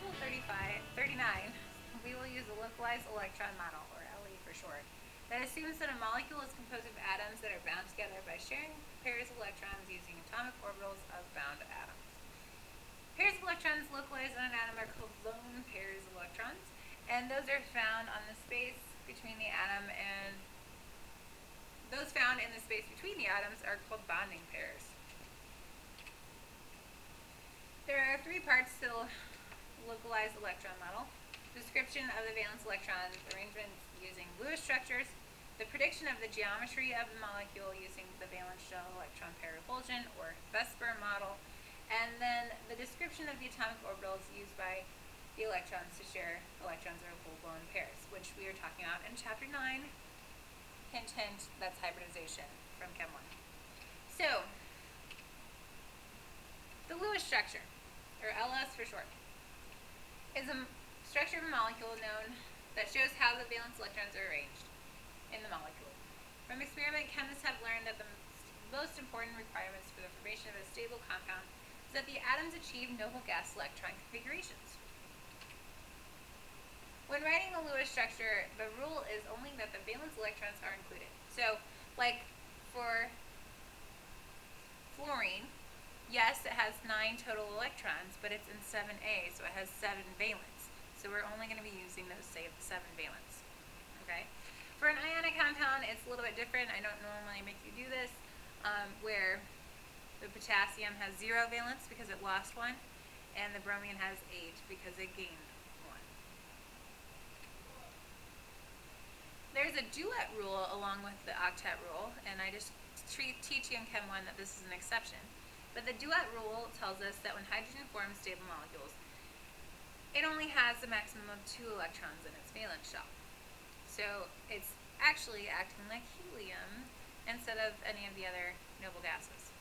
example 39, we will use a localized electron model, or LE for short, that assumes that a molecule is composed of atoms that are bound together by sharing pairs of electrons using atomic orbitals of bound atoms. Pairs of electrons localized on an atom are called lone pairs of electrons, and those are found on the space between the atom and those found in the space between the atoms are called bonding pairs. There are three parts to the localized electron model: description of the valence electrons, arrangements using Lewis structures, the prediction of the geometry of the molecule using the valence shell electron pair repulsion, or VSEPR model, and then the description of the atomic orbitals used by the electrons to share electrons or full-blown pairs, which we are talking about in Chapter 9. Hint, hint, that's hybridization from Chem 1. So, the Lewis structure, or LS for short, is a structure of a molecule known that shows how the valence electrons are arranged in the molecule. From experiment, chemists have learned that the most important requirements for the formation of a stable compound is that the atoms achieve noble gas electron configurations. When writing the Lewis structure, the rule is only that the valence electrons are included. So, like for fluorine, yes, it has 9 total electrons, but it's in 7A, so it has 7 valence. So we're only going to be using those 7 valence. Okay? For an ionic compound, it's a little bit different. I don't normally make you do this, where the potassium has 0 valence because it lost 1, and the bromine has 8 because it gained 1. There's a duet rule along with the octet rule, and I just teach you in Chem 1 that this is an exception. But the duet rule tells us that when hydrogen forms stable molecules, it only has a maximum of 2 electrons in its valence shell. So it's actually acting like helium instead of any of the other noble gases,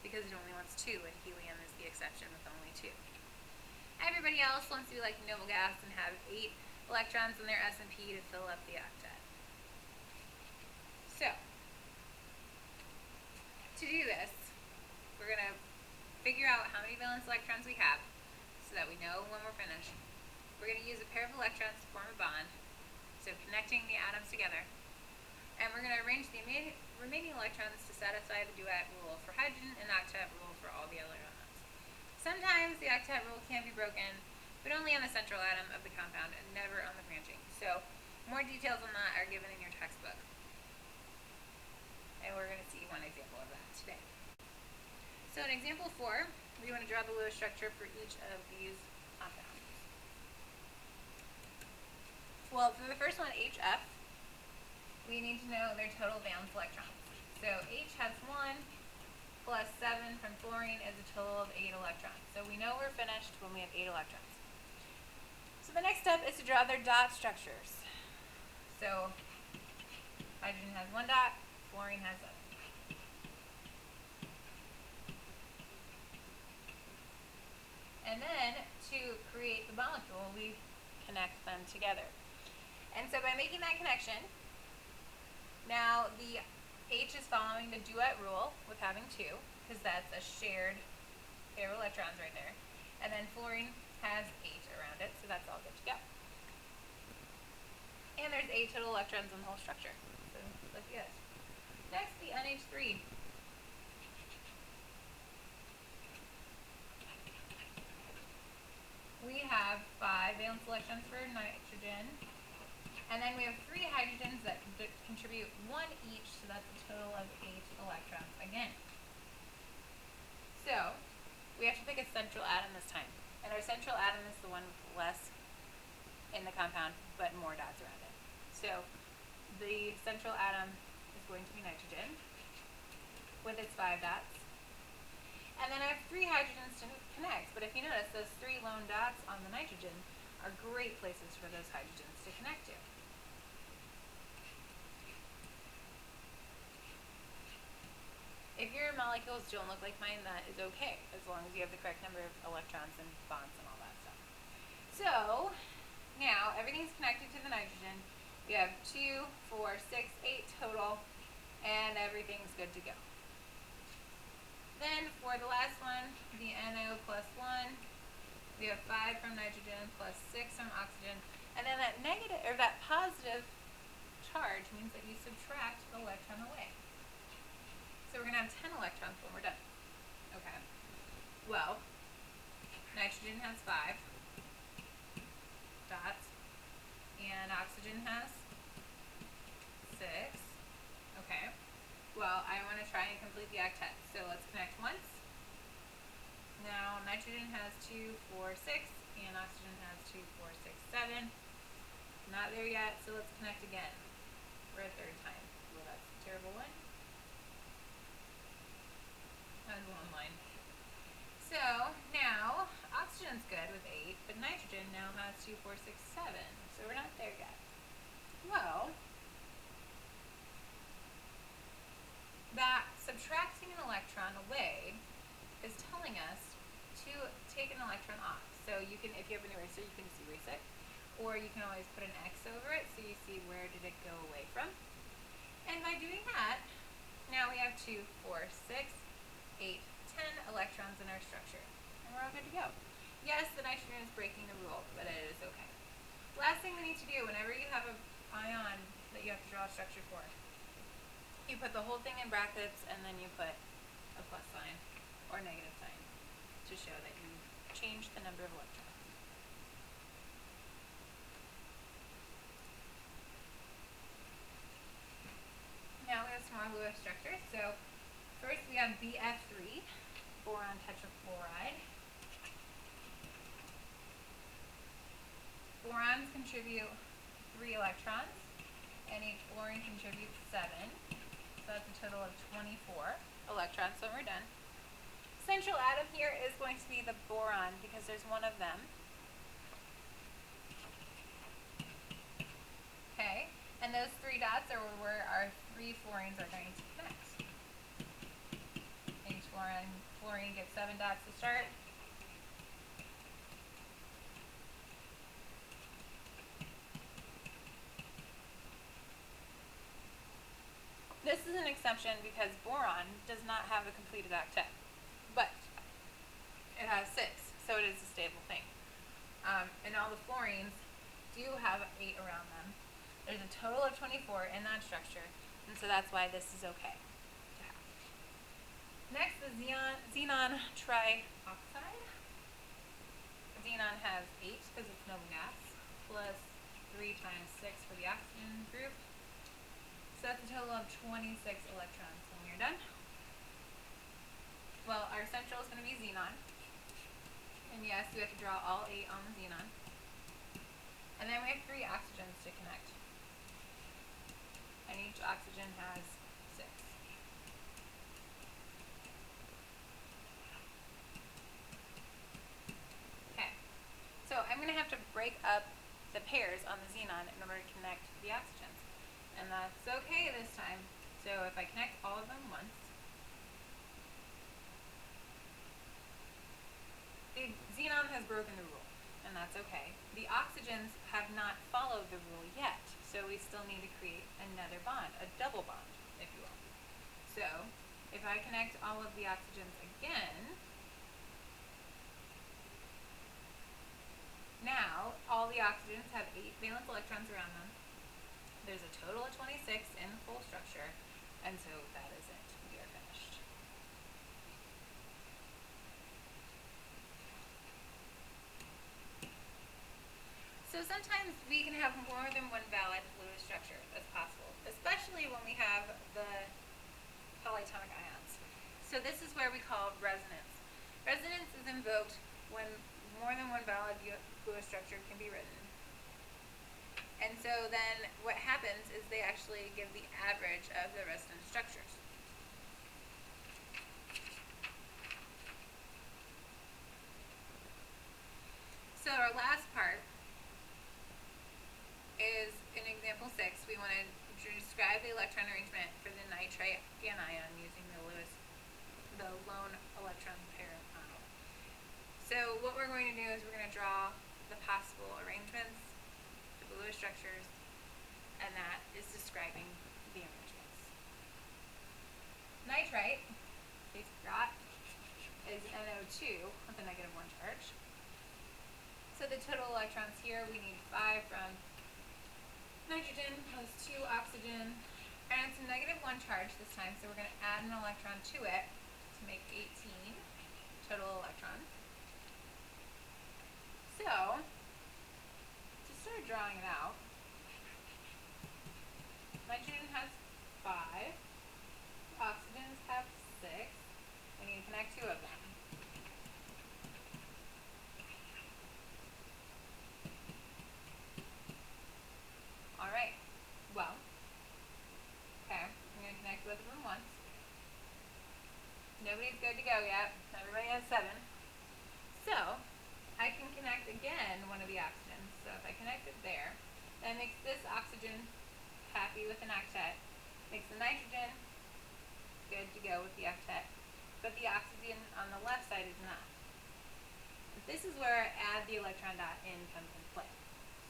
because it only wants 2, and helium is the exception with only 2. Everybody else wants to be like noble gas and have 8 electrons in their S&P to fill up the octet. So, to do this, we're going to figure out how many valence electrons we have so that we know when we're finished. We're going to use a pair of electrons to form a bond, so connecting the atoms together. And we're going to arrange the remaining electrons to satisfy the duet rule for hydrogen and octet rule for all the other atoms. Sometimes the octet rule can be broken, but only on the central atom of the compound and never on the branching. So more details on that are given in your textbook. And we're going to see one example of that today. So in example 4, we want to draw the Lewis structure for each of these compounds. Well, for the first one, HF, we need to know their total valence electrons. So H has 1 plus 7 from fluorine is a total of 8 electrons. So we know we're finished when we have 8 electrons. So the next step is to draw their dot structures. So hydrogen has 1 dot, fluorine has 7. And then to create the molecule, we connect them together. And so by making that connection, now the H is following the duet rule with having 2, because that's a shared pair of electrons right there. And then fluorine has 8 around it, so that's all good to go. And there's 8 total electrons in the whole structure. So look at this. Next, the NH3. We have 5 valence electrons for nitrogen, and then we have 3 hydrogens that contribute 1 each, so that's a total of 8 electrons again. So we have to pick a central atom this time, and our central atom is the one with less in the compound but more dots around it. So the central atom is going to be nitrogen with its 5 dots. And then I have 3 hydrogens to connect, but if you notice, those 3 lone dots on the nitrogen are great places for those hydrogens to connect to. If your molecules don't look like mine, that is okay, as long as you have the correct number of electrons and bonds and all that stuff. So, now everything's connected to the nitrogen. We have 2, 4, 6, 8 total, and everything's good to go. Then for the last one, the NO plus 1, We have 5 from nitrogen plus 6 from oxygen. And then that negative, or that positive charge means that you subtract the electron away. So we're going to have 10 electrons when we're done. Okay. Well, nitrogen has 5 dots, and oxygen has 6. Okay. Well, I want to try and complete the octet. So let's connect once. Now, nitrogen has 2, 4, 6, and oxygen has 2, 4, 6, 7. Not there yet, so let's connect again for a third time. Well, that's a terrible one. That was one line. So, now, oxygen's good with 8, but nitrogen now has 2, 4, 6, 7. So we're not there yet. Well, that subtracting an electron away is telling us to take an electron off. So you can, if you have an eraser, you can just erase it. Or you can always put an X over it so you see where did it go away from. And by doing that, now we have 2, 4, 6, 8, 10 electrons in our structure. And we're all good to go. Yes, the nitrogen is breaking the rule, but it is okay. Last thing we need to do, whenever you have an ion that you have to draw a structure for, you put the whole thing in brackets and then you put a plus sign or negative sign to show that you changed the number of electrons. Now we have some more Lewis structures. So first we have BF3, boron tetrafluoride. Borons contribute 3 electrons, and each fluorine contributes 7. So that's a total of 24 electrons when we're done. Central atom here is going to be the boron because there's one of them. Okay, and those 3 dots are where our 3 fluorines are going to connect. Each fluorine gets 7 dots to start. This is an exception because boron does not have a completed octet, but it has 6, so it is a stable thing. And all the fluorines do have 8 around them. There's a total of 24 in that structure, and so that's why this is okay to have. Next is xenon trioxide. Xenon has 8 because it's noble gas, plus 3 times 6 for the oxygen group. So that's a total of 26 electrons when you're done. Well, our central is going to be xenon. And yes, we have to draw all 8 on the xenon. And then we have 3 oxygens to connect. And each oxygen has 6. Okay. So I'm going to have to break up the pairs on the xenon in order to connect the oxygens. And that's okay this time. So if I connect all of them once, the xenon has broken the rule, and that's okay. The oxygens have not followed the rule yet, so we still need to create another bond, a double bond, if you will. So if I connect all of the oxygens again, now all the oxygens have 8 valence electrons around them. There's a total of 26 in the full structure, and so that is it. We are finished. So sometimes we can have more than one valid Lewis structure. That's possible, especially when we have the polyatomic ions. So this is where we call resonance. Resonance is invoked when more than one valid Lewis structure can be written. And so then what happens is they actually give the average of the resonance structures. So our last part is in example 6. We want to describe the electron arrangement for the nitrite anion using the lone electron pair model. So what we're going to do is we're going to draw the possible arrangements, the Lewis structures, and that is describing the arrangements. Nitrite, in case you forgot, is NO2 with a -1 charge. total electrons here. We need 5 from nitrogen plus 2 oxygen. And it's a -1 charge this time, so we're going to add an electron to it to make 18 total electrons. So, to start drawing it out, nitrogen has 5, oxygens have 6. We need to connect 2 of them. Alright, well, okay, I'm going to connect both of them once. Nobody's good to go yet. Everybody has 7. So, I can connect again one of the oxygens. So if I connect it there, that makes this oxygen happy with an octet, makes the nitrogen good to go with the octet, but the oxygen on the left side is not. This is where add the electron dot in comes into play.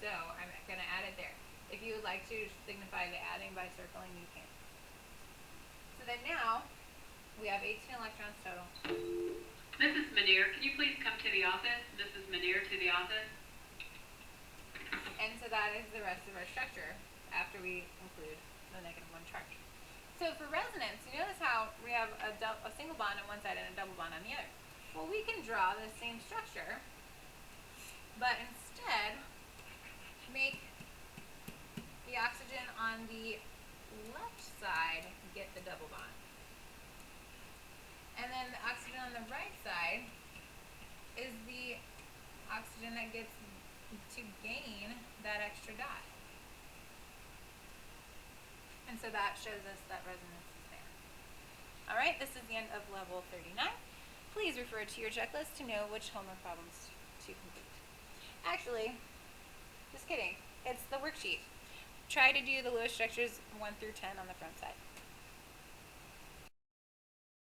So I'm going to add it there. If you would like to signify the adding by circling, you can. So then now, we have 18 electrons total. Mrs. Manier, can you please come to the office? Mrs. Manier to the office. And so that is the rest of our structure after we include the -1 charge. So for resonance, you notice how we have a single bond on one side and a double bond on the other. Well, we can draw the same structure, but instead make the oxygen on the left side get the double bond. And then the oxygen on the right side is the oxygen that gets to gain that extra dot. And so that shows us that resonance is there. Alright, this is the end of level 39. Please refer to your checklist to know which homework problems to complete. Actually, just kidding. It's the worksheet. Try to do the Lewis structures 1 through 10 on the front side.